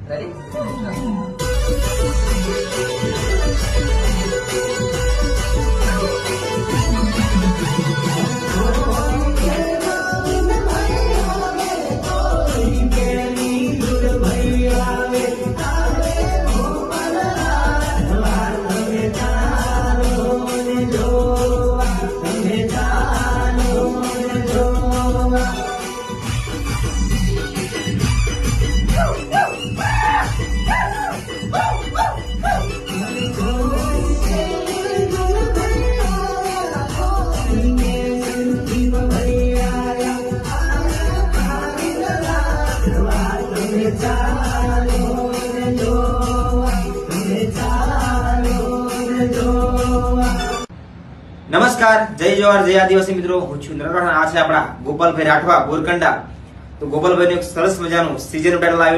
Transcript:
નમસ્કાર, જય જવાહર, જય આદિવાસી મિત્રો. હું છું નરવાણા. આ છે આપણા ગોપાલભાઈ રાઠવા બોરકંડા. તો ગોપાલભાઈ નું એક સરસ મજાનું સીઝન ટાઇટલ આવ્યું.